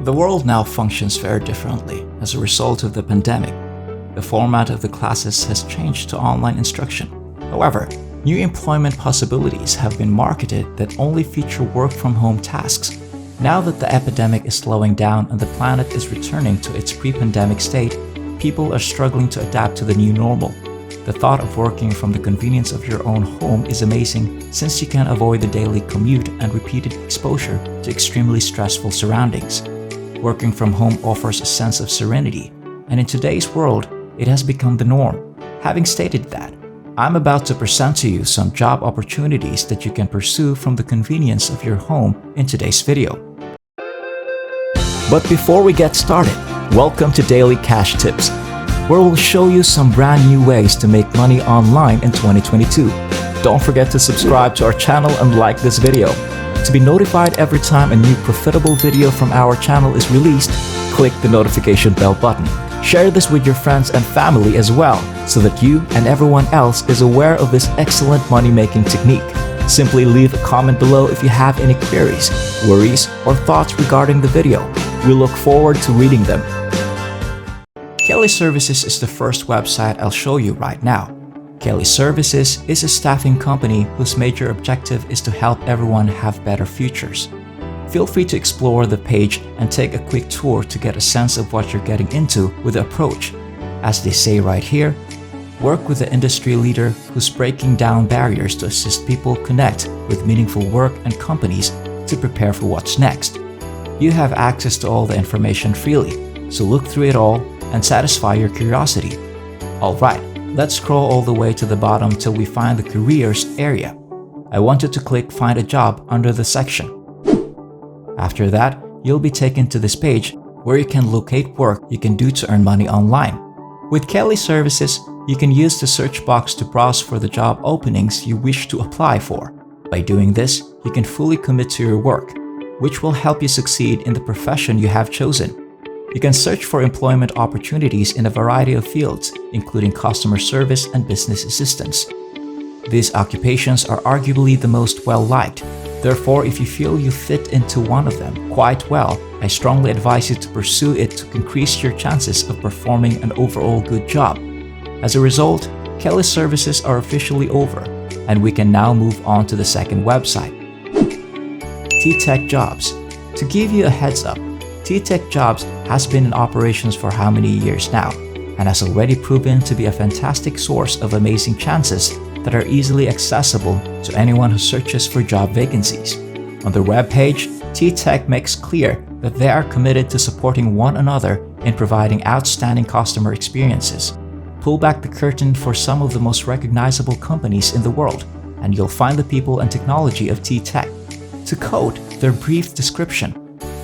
The world now functions very differently as a result of the pandemic. The format of the classes has changed to online instruction. However, new employment possibilities have been marketed that only feature work-from-home tasks. Now that the epidemic is slowing down and the planet is returning to its pre-pandemic state, people are struggling to adapt to the new normal. The thought of working from the convenience of your own home is amazing since you can avoid the daily commute and repeated exposure to extremely stressful surroundings. Working from home offers a sense of serenity, and in today's world, it has become the norm. Having stated that, I'm about to present to you some job opportunities that you can pursue from the convenience of your home in today's video. But before we get started, welcome to Daily Cash Tips, where we'll show you some brand new ways to make money online in 2022. Don't forget to subscribe to our channel and like this video. To be notified every time a new profitable video from our channel is released, click the notification bell button. Share this with your friends and family as well, so that you and everyone else is aware of this excellent money-making technique. Simply leave a comment below if you have any queries, worries, or thoughts regarding the video. We look forward to reading them. Kelly Services is the first website I'll show you right now. Kelly Services is a staffing company whose major objective is to help everyone have better futures. Feel free to explore the page and take a quick tour to get a sense of what you're getting into with the approach. As they say right here, work with the industry leader who's breaking down barriers to assist people connect with meaningful work and companies to prepare for what's next. You have access to all the information freely, so look through it all and satisfy your curiosity. Alright, let's scroll all the way to the bottom till we find the careers area. I want you to click find a job under the section. After that, you'll be taken to this page where you can locate work you can do to earn money online. With Kelly Services, you can use the search box to browse for the job openings you wish to apply for. By doing this, you can fully commit to your work, which will help you succeed in the profession you have chosen. You can search for employment opportunities in a variety of fields, including customer service and business assistance. These occupations are arguably the most well-liked. Therefore, if you feel you fit into one of them quite well, I strongly advise you to pursue it to increase your chances of performing an overall good job. As a result, Kelly Services are officially over, and we can now move on to the second website, TTech Jobs. To give you a heads up, TTech Jobs has been in operations for how many years now, and has already proven to be a fantastic source of amazing chances that are easily accessible to anyone who searches for job vacancies. On their webpage, TTech makes clear that they are committed to supporting one another in providing outstanding customer experiences. Pull back the curtain for some of the most recognizable companies in the world, and you'll find the people and technology of TTech. To quote their brief description,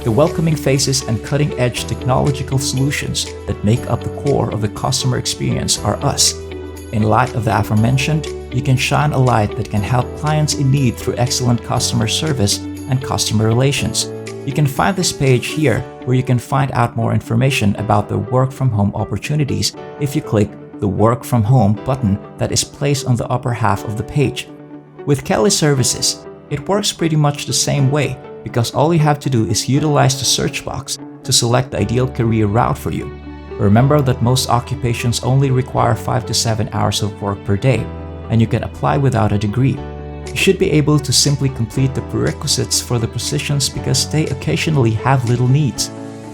the welcoming faces and cutting-edge technological solutions that make up the core of the customer experience are us. In light of the aforementioned, you can shine a light that can help clients in need through excellent customer service and customer relations. You can find this page here where you can find out more information about the work-from-home opportunities if you click the Work From Home button that is placed on the upper half of the page. With Kelly Services, it works pretty much the same way because all you have to do is utilize the search box to select the ideal career route for you. Remember that most occupations only require 5 to 7 hours of work per day, and you can apply without a degree. You should be able to simply complete the prerequisites for the positions because they occasionally have little needs.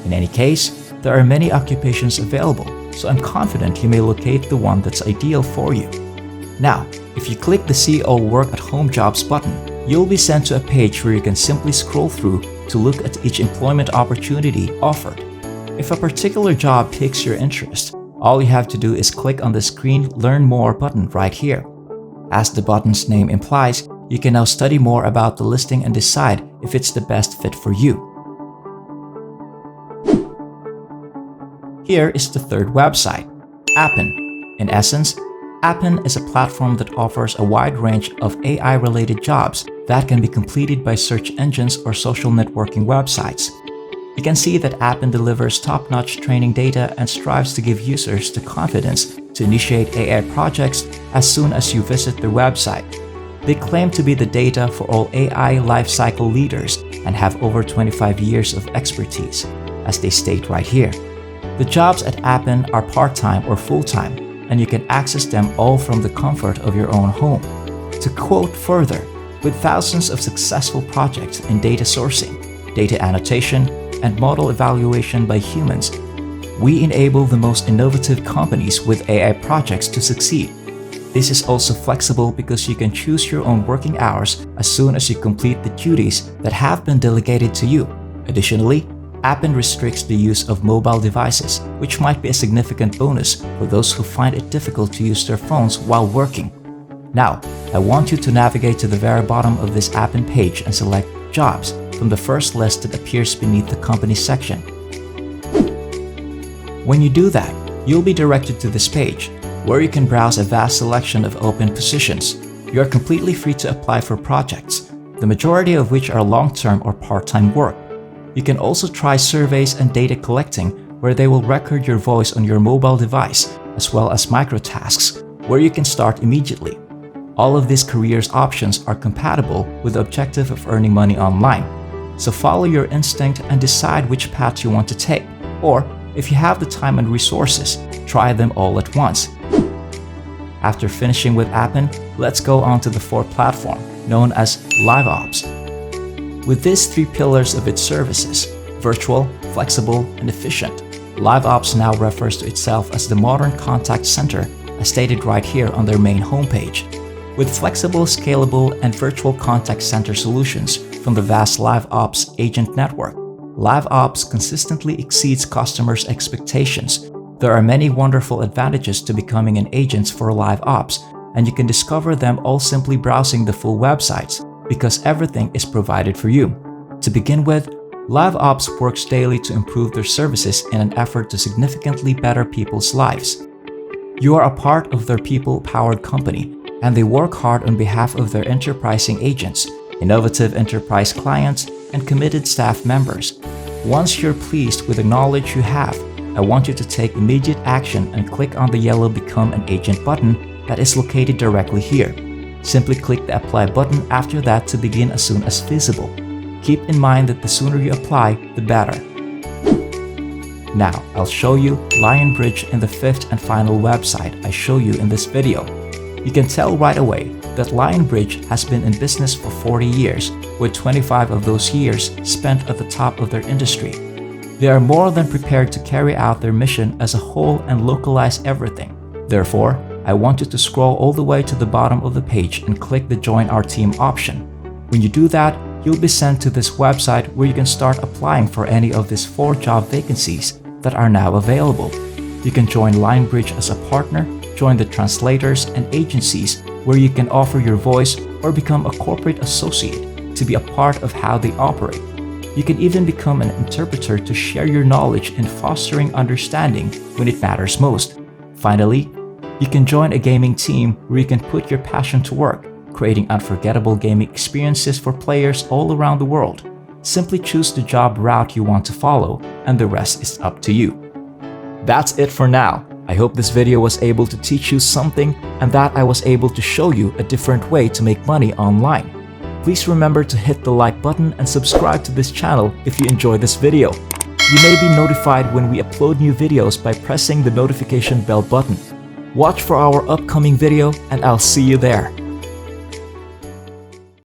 In any case, there are many occupations available, so I'm confident you may locate the one that's ideal for you. Now, if you click the See All Work at Home Jobs button, you'll be sent to a page where you can simply scroll through to look at each employment opportunity offered. If a particular job piques your interest, all you have to do is click on the screen Learn More button right here. As the button's name implies, you can now study more about the listing and decide if it's the best fit for you. Here is the third website, Appen. In essence, Appen is a platform that offers a wide range of AI-related jobs that can be completed by search engines or social networking websites. You can see that Appen delivers top-notch training data and strives to give users the confidence to initiate AI projects as soon as you visit their website. They claim to be the data for all AI lifecycle leaders and have over 25 years of expertise. as they state right here. The jobs at Appen are part-time or full-time, and you can access them all from the comfort of your own home. To quote further, with thousands of successful projects in data sourcing, data annotation, and model evaluation by humans, we enable the most innovative companies with AI projects to succeed. This is also flexible because you can choose your own working hours as soon as you complete the duties that have been delegated to you. Additionally, Appen restricts the use of mobile devices, which might be a significant bonus for those who find it difficult to use their phones while working. Now, I want you to navigate to the very bottom of this Appen page and select Jobs from the first list that appears beneath the Company section. When you do that, you'll be directed to this page, where you can browse a vast selection of open positions. You are completely free to apply for projects, the majority of which are long-term or part-time work. You can also try surveys and data collecting, where they will record your voice on your mobile device, as well as microtasks, where you can start immediately. All of these careers options are compatible with the objective of earning money online. So follow your instinct and decide which path you want to take, or if you have the time and resources, try them all at once. After finishing with Appen, let's go on to the fourth platform, known as LiveOps. With these three pillars of its services, virtual, flexible, and efficient, LiveOps now refers to itself as the modern contact center, as stated right here on their main homepage. With flexible, scalable, and virtual contact center solutions from the vast LiveOps agent network, LiveOps consistently exceeds customers' expectations. There are many wonderful advantages to becoming an agent for LiveOps, and you can discover them all simply browsing the full websites, because everything is provided for you. To begin with, LiveOps works daily to improve their services in an effort to significantly better people's lives. You are a part of their people-powered company, and they work hard on behalf of their enterprising agents, innovative enterprise clients, and committed staff members. Once you're pleased with the knowledge you have, I want you to take immediate action and click on the yellow Become an Agent button that is located directly here. Simply click the Apply button after that to begin as soon as feasible. Keep in mind that the sooner you apply, the better. Now, I'll show you Lionbridge in the fifth and final website I show you in this video. You can tell right away that Lionbridge has been in business for 40 years, with 25 of those years spent at the top of their industry. They are more than prepared to carry out their mission as a whole and localize everything. Therefore, I want you to scroll all the way to the bottom of the page and click the Join Our Team option. When you do that, you'll be sent to this website where you can start applying for any of these 4 job vacancies that are now available. You can join Lionbridge as a partner, join the translators and agencies where you can offer your voice, or become a corporate associate to be a part of how they operate. You can even become an interpreter to share your knowledge in fostering understanding when it matters most. Finally, you can join a gaming team where you can put your passion to work, creating unforgettable gaming experiences for players all around the world. Simply choose the job route you want to follow, and the rest is up to you. That's it for now. I hope this video was able to teach you something and that I was able to show you a different way to make money online. Please remember to hit the like button and subscribe to this channel if you enjoyed this video. You may be notified when we upload new videos by pressing the notification bell button. Watch for our upcoming video and I'll see you there.